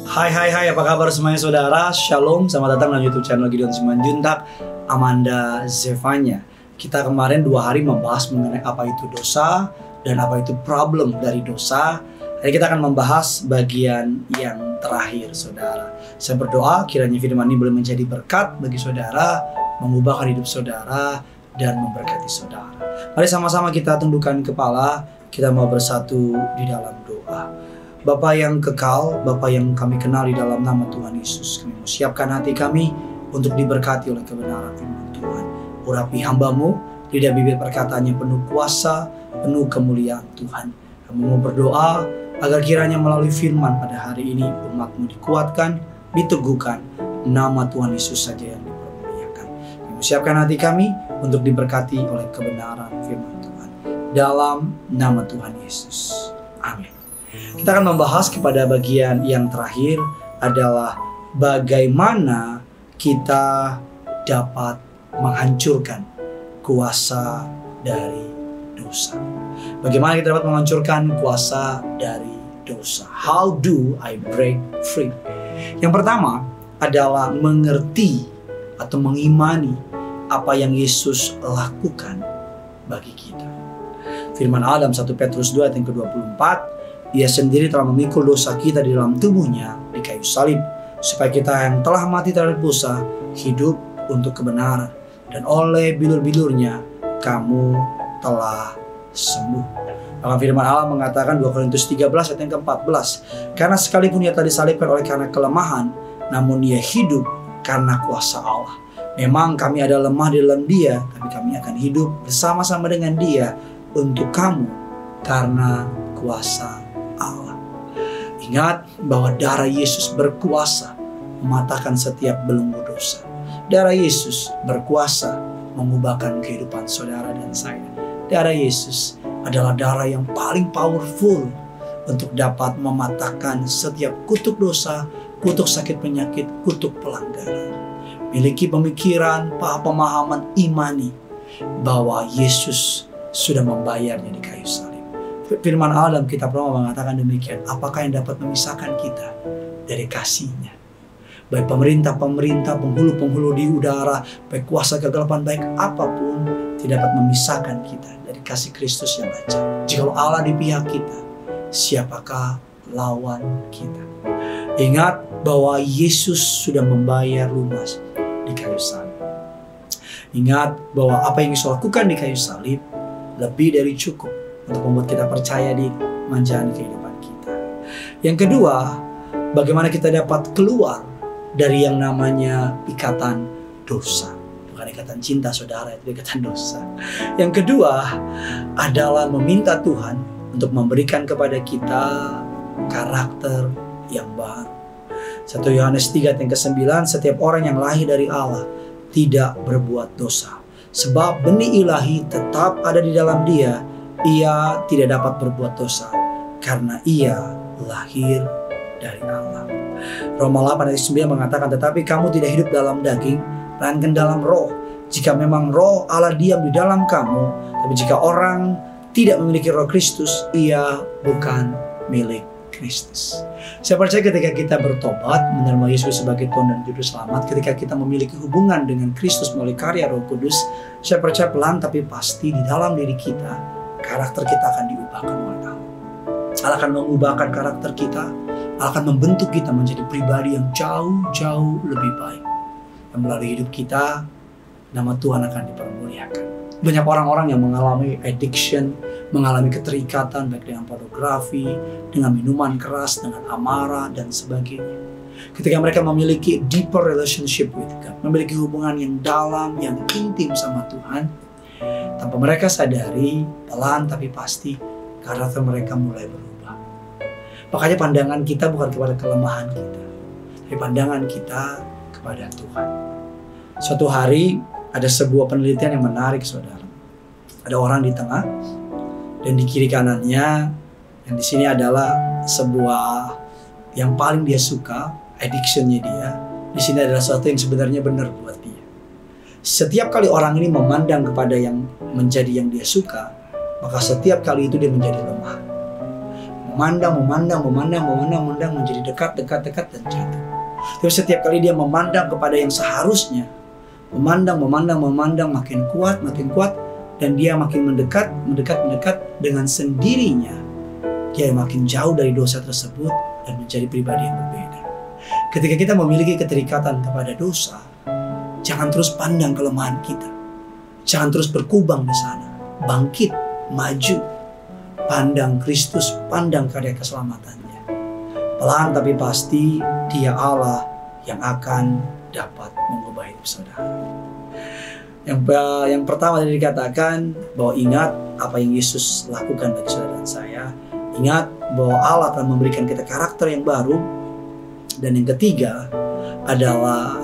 Hai, apa kabar semuanya saudara? Shalom, selamat datang di YouTube channel Gideon Simanjuntak, Amanda Zevanya. Kita kemarin 2 hari membahas mengenai apa itu dosa dan apa itu problem dari dosa. Hari kita akan membahas bagian yang terakhir, saudara. Saya berdoa kiranya firman ini boleh menjadi berkat bagi saudara, mengubahkan hidup saudara, dan memberkati saudara. Mari sama-sama kita tundukkan kepala, kita mau bersatu di dalam doa. Bapa yang kekal, Bapa yang kami kenal di dalam nama Tuhan Yesus, kami mau siapkan hati kami untuk diberkati oleh kebenaran firman Tuhan. Urapi hamba-Mu, lidah bibir perkataannya penuh kuasa, penuh kemuliaan Tuhan. Kami mau berdoa agar kiranya melalui firman pada hari ini umat-Mu dikuatkan, diteguhkan, nama Tuhan Yesus saja yang dipermuliakan. Kami mau siapkan hati kami untuk diberkati oleh kebenaran firman Tuhan. Dalam nama Tuhan Yesus. Amin. Kita akan membahas kepada bagian yang terakhir adalah bagaimana kita dapat menghancurkan kuasa dari dosa. Bagaimana kita dapat menghancurkan kuasa dari dosa? How do I break free? Yang pertama adalah mengerti atau mengimani apa yang Yesus lakukan bagi kita. Firman Allah dalam 1 Petrus 2 ayat yang ke-24, Dia sendiri telah memikul dosa kita di dalam tubuhnya di kayu salib, supaya kita yang telah mati terhadap dosa hidup untuk kebenaran, dan oleh bilur-bilurnya kamu telah sembuh. Maka firman Allah mengatakan 2 Korintus 13 ayat yang ke-14, karena sekalipun ia telah disalibkan oleh karena kelemahan, namun ia hidup karena kuasa Allah. Memang kami ada lemah di dalam Dia, tapi kami akan hidup bersama-sama dengan Dia untuk kamu karena kuasa Allah. Ingat bahwa darah Yesus berkuasa mematahkan setiap belenggu dosa. Darah Yesus berkuasa mengubahkan kehidupan saudara dan saya. Darah Yesus adalah darah yang paling powerful untuk dapat mematahkan setiap kutuk dosa, kutuk sakit penyakit, kutuk pelanggaran. Miliki pemikiran, pemahaman, imani bahwa Yesus sudah membayarnya di kayu salib. Firman Allah dalam kitab Roma mengatakan demikian. Apakah yang dapat memisahkan kita dari kasih-Nya? Baik pemerintah, penghulu-penghulu di udara, baik kuasa kegelapan, baik apapun, tidak dapat memisahkan kita dari kasih Kristus yang ajaib. Jikalau Allah di pihak kita, siapakah lawan kita? Ingat bahwa Yesus sudah membayar lunas di kayu salib. Ingat bahwa apa yang Yesus lakukan di kayu salib lebih dari cukup untuk membuat kita percaya di menjalani kehidupan kita. Yang kedua, bagaimana kita dapat keluar dari yang namanya ikatan dosa. Bukan ikatan cinta saudara, itu ikatan dosa. Yang kedua adalah meminta Tuhan untuk memberikan kepada kita karakter yang baru. 1 Yohanes 3 ayat yang ke-9, setiap orang yang lahir dari Allah tidak berbuat dosa, sebab benih ilahi tetap ada di dalam dia. Ia tidak dapat berbuat dosa karena ia lahir dari Allah. Roma 8 ayat 9 mengatakan, tetapi kamu tidak hidup dalam daging, melainkan dalam roh. Jika memang roh Allah diam di dalam kamu, tapi jika orang tidak memiliki roh Kristus, ia bukan milik Kristus. Saya percaya ketika kita bertobat, menerima Yesus sebagai Tuhan dan Juru Selamat, ketika kita memiliki hubungan dengan Kristus melalui karya Roh Kudus, saya percaya pelan tapi pasti di dalam diri kita, karakter kita akan diubahkan oleh Allah. Allah akan mengubahkan karakter kita. Allah akan membentuk kita menjadi pribadi yang jauh lebih baik. Dan melalui hidup kita, nama Tuhan akan dipermuliakan. Banyak orang-orang yang mengalami addiction, mengalami keterikatan baik dengan pornografi, dengan minuman keras, dengan amarah, dan sebagainya. Ketika mereka memiliki deeper relationship with God, memiliki hubungan yang dalam, yang intim sama Tuhan, tanpa mereka sadari, pelan tapi pasti, karakter mereka mulai berubah. Makanya pandangan kita bukan kepada kelemahan kita, tapi pandangan kita kepada Tuhan. Suatu hari, ada sebuah penelitian yang menarik, saudara. Ada orang di tengah, dan di kiri kanannya, yang di sini adalah sebuah yang paling dia suka, addiction-nya dia. Di sini adalah sesuatu yang sebenarnya benar buat dia. Setiap kali orang ini memandang kepada yang menjadi yang dia suka, maka setiap kali itu dia menjadi lemah. memandang menjadi dekat dan jatuh. Tapi setiap kali dia memandang kepada yang seharusnya, memandang makin kuat, dan dia makin mendekat dengan sendirinya, dia makin jauh dari dosa tersebut dan menjadi pribadi yang berbeda. Ketika kita memiliki keterikatan kepada dosa, jangan terus pandang kelemahan kita, jangan terus berkubang di sana. Bangkit, maju, pandang Kristus, pandang karya keselamatannya. Pelan tapi pasti Dia Allah yang akan dapat mengubah hidup saudara. Yang pertama tadi dikatakan bahwa ingat apa yang Yesus lakukan bagi saudara dan saya. Ingat bahwa Allah telah memberikan kita karakter yang baru. Dan yang ketiga adalah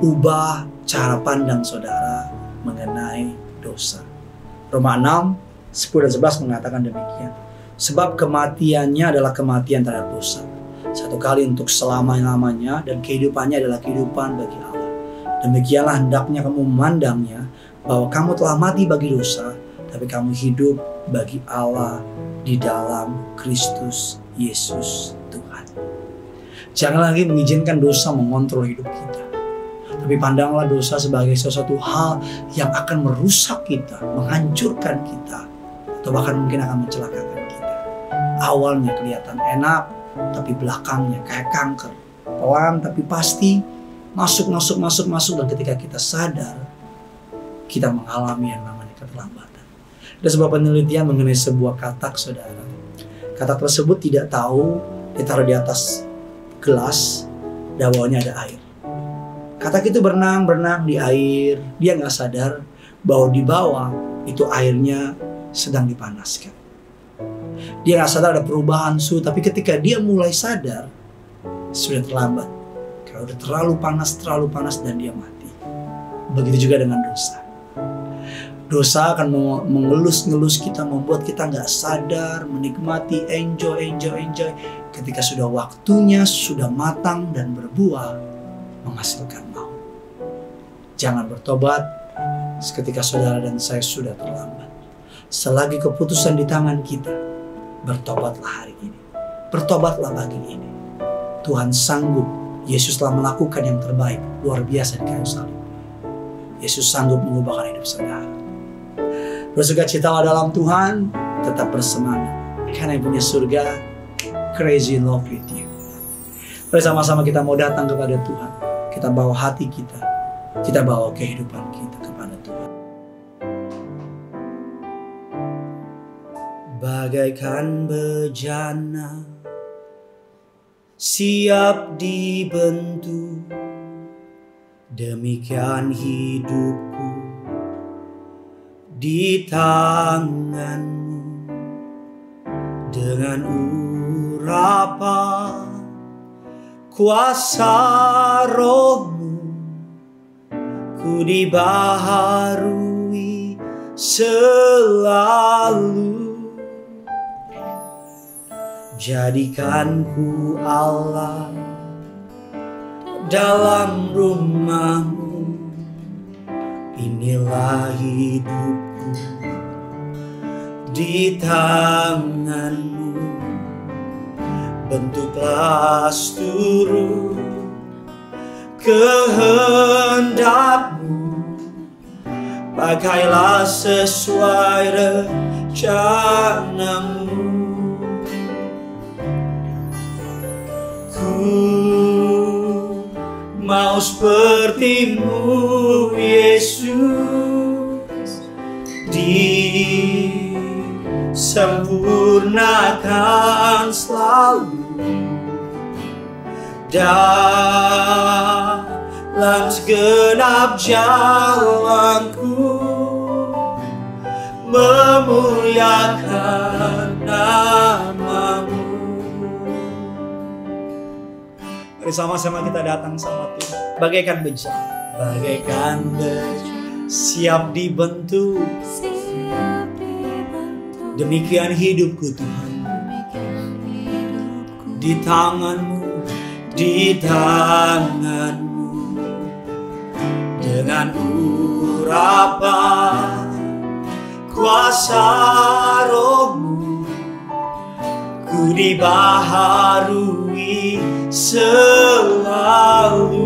ubah cara pandang saudara mengenai dosa. Roma 6, 10 dan 11 mengatakan demikian. Sebab kematiannya adalah kematian terhadap dosa, satu kali untuk selama-lamanya, dan kehidupannya adalah kehidupan bagi Allah. Demikianlah hendaknya kamu memandangnya, bahwa kamu telah mati bagi dosa, tapi kamu hidup bagi Allah di dalam Kristus Yesus Tuhan. Jangan lagi mengizinkan dosa mengontrol hidup kita, tapi pandanglah dosa sebagai sesuatu hal yang akan merusak kita, menghancurkan kita, atau bahkan mungkin akan mencelakakan kita. Awalnya kelihatan enak, tapi belakangnya kayak kanker. Pelan tapi pasti masuk. Dan ketika kita sadar, kita mengalami yang namanya keterlambatan. Ada sebuah penelitian mengenai sebuah katak saudara. Katak tersebut tidak tahu ditaruh di atas gelas, dan bawahnya ada air. Katak itu berenang di air. Dia nggak sadar bahwa di bawah itu airnya sedang dipanaskan. Dia nggak sadar ada perubahan suhu, tapi ketika dia mulai sadar, sudah terlambat. Kalau udah terlalu panas dan dia mati. Begitu juga dengan dosa. Dosa akan mengelus-ngelus kita, membuat kita nggak sadar, menikmati, enjoy. Ketika sudah waktunya, sudah matang dan berbuah, menghasilkan maut. Jangan bertobat ketika saudara dan saya sudah terlambat. Selagi keputusan di tangan kita, bertobatlah hari ini. Bertobatlah pagi ini. Tuhan sanggup. Yesus telah melakukan yang terbaik, luar biasa di kayu salib. Yesus sanggup mengubahkan hidup saudara. Bersukacitalah dalam Tuhan, tetap bersemangat. Karena yang punya surga, crazy in love with you. Bersama-sama kita mau datang kepada Tuhan. Kita bawa hati kita. Kita bawa kehidupan kita kepada Tuhan. Bagaikan bejana, siap dibentuk, demikian hidupku di tanganmu. Dengan urapan kuasa rohmu, ku dibaharui selalu. Jadikan ku Allah dalam rumahmu. Inilah hidupku di tanganmu. Bentuklah seluruh kehendakmu. Pakailah sesuai rencanamu. Mau sepertimu Yesus, disempurnakan selalu dalam segenap jalanku, memuliakan namamu. Mari sama-sama kita datang sama Tuhan. Bagaikan bejana, siap dibentuk. Demikian hidupku Tuhan, di tanganmu, dengan urapan kuasa rohmu, ku ku dibaharui selalu.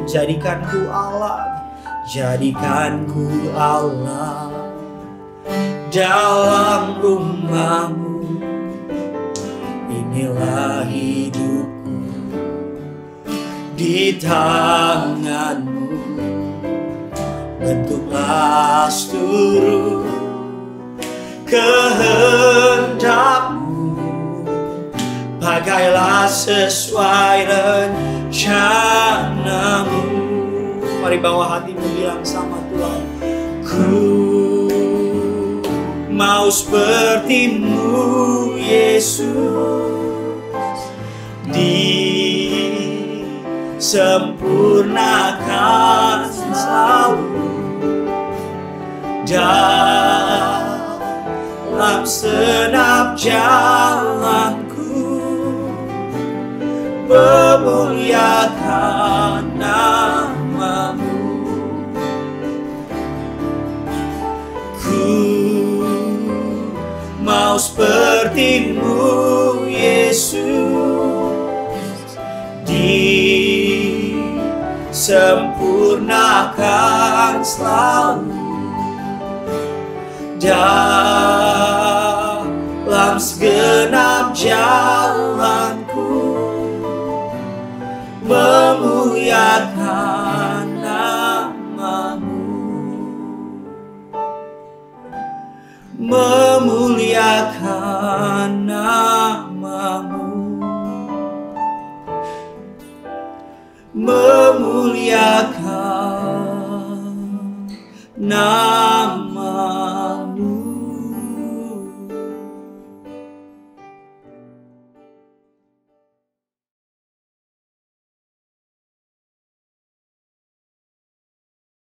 Jadikan ku Allah, jadikan ku Allah dalam rumahmu. Inilah hidupku di tanganmu. Bentuklah seluruh kehendakmu. Pakailah sesuai rencanamu. Mari bawa hatimu bilang sama Tuhan, ku mau seperti-Mu Yesus, disempurnakan selalu dalam senap jalanku, memuliakan nama-Mu. Ku mau seperti-Mu Yesus, disempurnakan selalu dalam segenap jalanku, memuliakan nama-Mu, memuliakan nama-Mu, memuliakan nama-Mu.